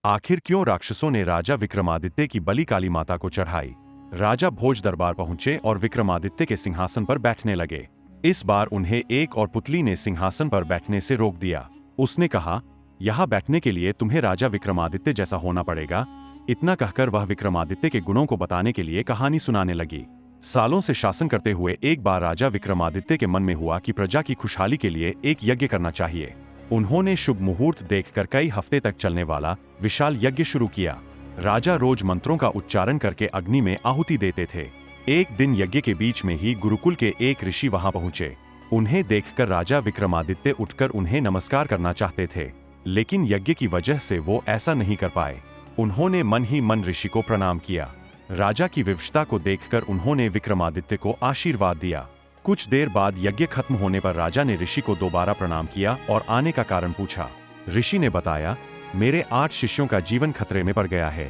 आखिर क्यों राक्षसों ने राजा विक्रमादित्य की बलि काली माता को चढ़ाई। राजा भोज दरबार पहुंचे और विक्रमादित्य के सिंहासन पर बैठने लगे। इस बार उन्हें एक और पुतली ने सिंहासन पर बैठने से रोक दिया। उसने कहा, यहाँ बैठने के लिए तुम्हें राजा विक्रमादित्य जैसा होना पड़ेगा। इतना कहकर वह विक्रमादित्य के गुणों को बताने के लिए कहानी सुनाने लगी। सालों से शासन करते हुए एक बार राजा विक्रमादित्य के मन में हुआ कि प्रजा की खुशहाली के लिए एक यज्ञ करना चाहिए। उन्होंने शुभ मुहूर्त देखकर कई हफ्ते तक चलने वाला विशाल यज्ञ शुरू किया। राजा रोज मंत्रों का उच्चारण करके अग्नि में आहुति देते थे। एक दिन यज्ञ के बीच में ही गुरुकुल के एक ऋषि वहां पहुंचे। उन्हें देखकर राजा विक्रमादित्य उठकर उन्हें नमस्कार करना चाहते थे, लेकिन यज्ञ की वजह से वो ऐसा नहीं कर पाए। उन्होंने मन ही मन ऋषि को प्रणाम किया। राजा की विवशता को देखकर उन्होंने विक्रमादित्य को आशीर्वाद दिया। कुछ देर बाद यज्ञ खत्म होने पर राजा ने ऋषि को दोबारा प्रणाम किया और आने का कारण पूछा। ऋषि ने बताया, मेरे 8 शिष्यों का जीवन खतरे में पड़ गया है।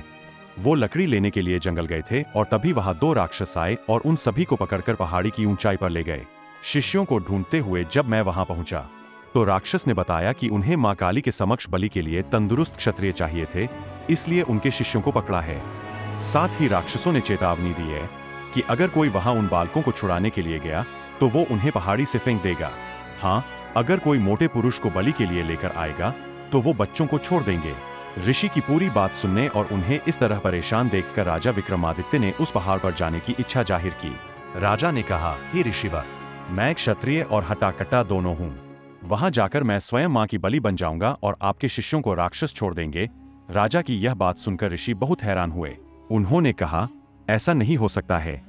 वो लकड़ी लेने के लिए जंगल गए थे और तभी वहां 2 राक्षस आए और उन सभी को पकड़कर पहाड़ी की ऊंचाई पर ले गए। शिष्यों को ढूंढते हुए जब मैं वहां पहुंचा तो राक्षस ने बताया कि उन्हें मां काली के समक्ष बलि के लिए तंदुरुस्त क्षत्रिय चाहिए थे, इसलिए उनके शिष्यों को पकड़ा है। साथ ही राक्षसों ने चेतावनी दी है कि अगर कोई वहां उन बालकों को छुड़ाने के लिए गया तो वो उन्हें पहाड़ी से फेंक देगा। हाँ, अगर कोई मोटे पुरुष को बलि के लिए लेकर आएगा तो वो बच्चों को छोड़ देंगे। ऋषि की पूरी बात सुनने और उन्हें इस तरह परेशान देखकर राजा विक्रमादित्य ने उस पहाड़ पर जाने की इच्छा जाहिर की। राजा ने कहा, हे ऋषिवर, मैं क्षत्रिय और हट्टा-कट्टा दोनों हूँ। वहां जाकर मैं स्वयं मां की बलि बन जाऊंगा और आपके शिष्यों को राक्षस छोड़ देंगे। राजा की यह बात सुनकर ऋषि बहुत हैरान हुए। उन्होंने कहा, ऐसा नहीं हो सकता है।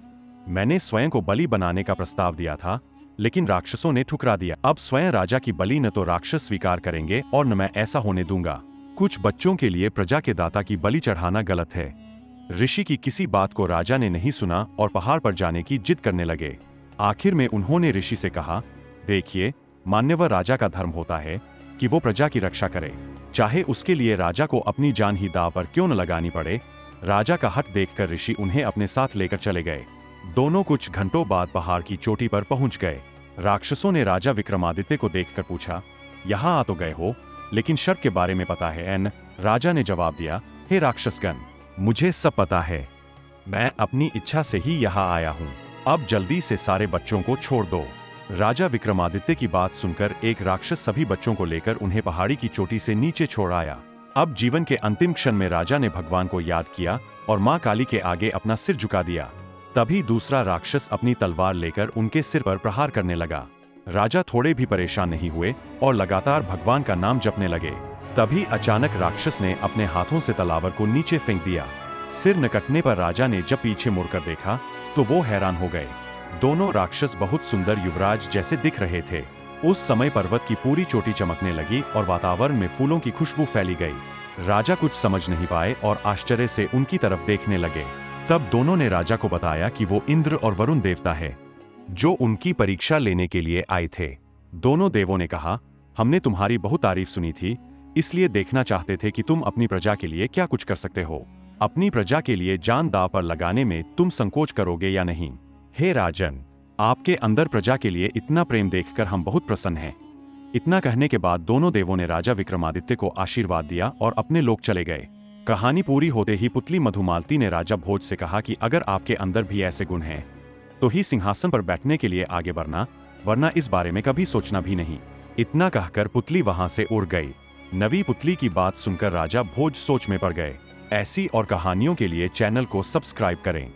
मैंने स्वयं को बलि बनाने का प्रस्ताव दिया था, लेकिन राक्षसों ने ठुकरा दिया। अब स्वयं राजा की बलि न तो राक्षस स्वीकार करेंगे और न मैं ऐसा होने दूंगा। कुछ बच्चों के लिए प्रजा के दाता की बलि चढ़ाना गलत है। ऋषि की किसी बात को राजा ने नहीं सुना और पहाड़ पर जाने की जिद करने लगे। आखिर में उन्होंने ऋषि से कहा, देखिए, मान्यवर राजा का धर्म होता है कि वो प्रजा की रक्षा करे, चाहे उसके लिए राजा को अपनी जान ही दांव पर क्यों न लगानी पड़े। राजा का हठ देखकर ऋषि उन्हें अपने साथ लेकर चले गए। दोनों कुछ घंटों बाद पहाड़ की चोटी पर पहुंच गए। राक्षसों ने राजा विक्रमादित्य को देखकर पूछा, यहाँ आ तो गए हो, लेकिन शर्त के बारे में पता है एन? राजा ने जवाब दिया, हे राक्षसगण, मुझे सब पता है। मैं अपनी इच्छा से ही यहाँ आया हूँ। अब जल्दी से सारे बच्चों को छोड़ दो। राजा विक्रमादित्य की बात सुनकर एक राक्षस सभी बच्चों को लेकर उन्हें पहाड़ी की चोटी से नीचे छोड़ आया। अब जीवन के अंतिम क्षण में राजा ने भगवान को याद किया और मां काली के आगे अपना सिर झुका दिया। तभी दूसरा राक्षस अपनी तलवार लेकर उनके सिर पर प्रहार करने लगा। राजा थोड़े भी परेशान नहीं हुए और लगातार भगवान का नाम जपने लगे। तभी अचानक राक्षस ने अपने हाथों से तलवार को नीचे फेंक दिया। सिर न कटने पर राजा ने जब पीछे मुड़कर देखा तो वो हैरान हो गए। दोनों राक्षस बहुत सुंदर युवराज जैसे दिख रहे थे। उस समय पर्वत की पूरी चोटी चमकने लगी और वातावरण में फूलों की खुशबू फैली गई। राजा कुछ समझ नहीं पाए और आश्चर्य से उनकी तरफ देखने लगे। तब दोनों ने राजा को बताया कि वो इंद्र और वरुण देवता है, जो उनकी परीक्षा लेने के लिए आए थे। दोनों देवों ने कहा, हमने तुम्हारी बहुत तारीफ सुनी थी, इसलिए देखना चाहते थे कि तुम अपनी प्रजा के लिए क्या कुछ कर सकते हो। अपनी प्रजा के लिए जान दांव पर लगाने में तुम संकोच करोगे या नहीं? हे राजन, आपके अंदर प्रजा के लिए इतना प्रेम देखकर हम बहुत प्रसन्न हैं। इतना कहने के बाद दोनों देवों ने राजा विक्रमादित्य को आशीर्वाद दिया और अपने लोक चले गए। कहानी पूरी होते ही पुतली मधुमालती ने राजा भोज से कहा कि अगर आपके अंदर भी ऐसे गुण हैं तो ही सिंहासन पर बैठने के लिए आगे बढ़ना, वरना इस बारे में कभी सोचना भी नहीं। इतना कहकर पुतली वहां से उड़ गई। नवी पुतली की बात सुनकर राजा भोज सोच में पड़ गए। ऐसी और कहानियों के लिए चैनल को सब्सक्राइब करें।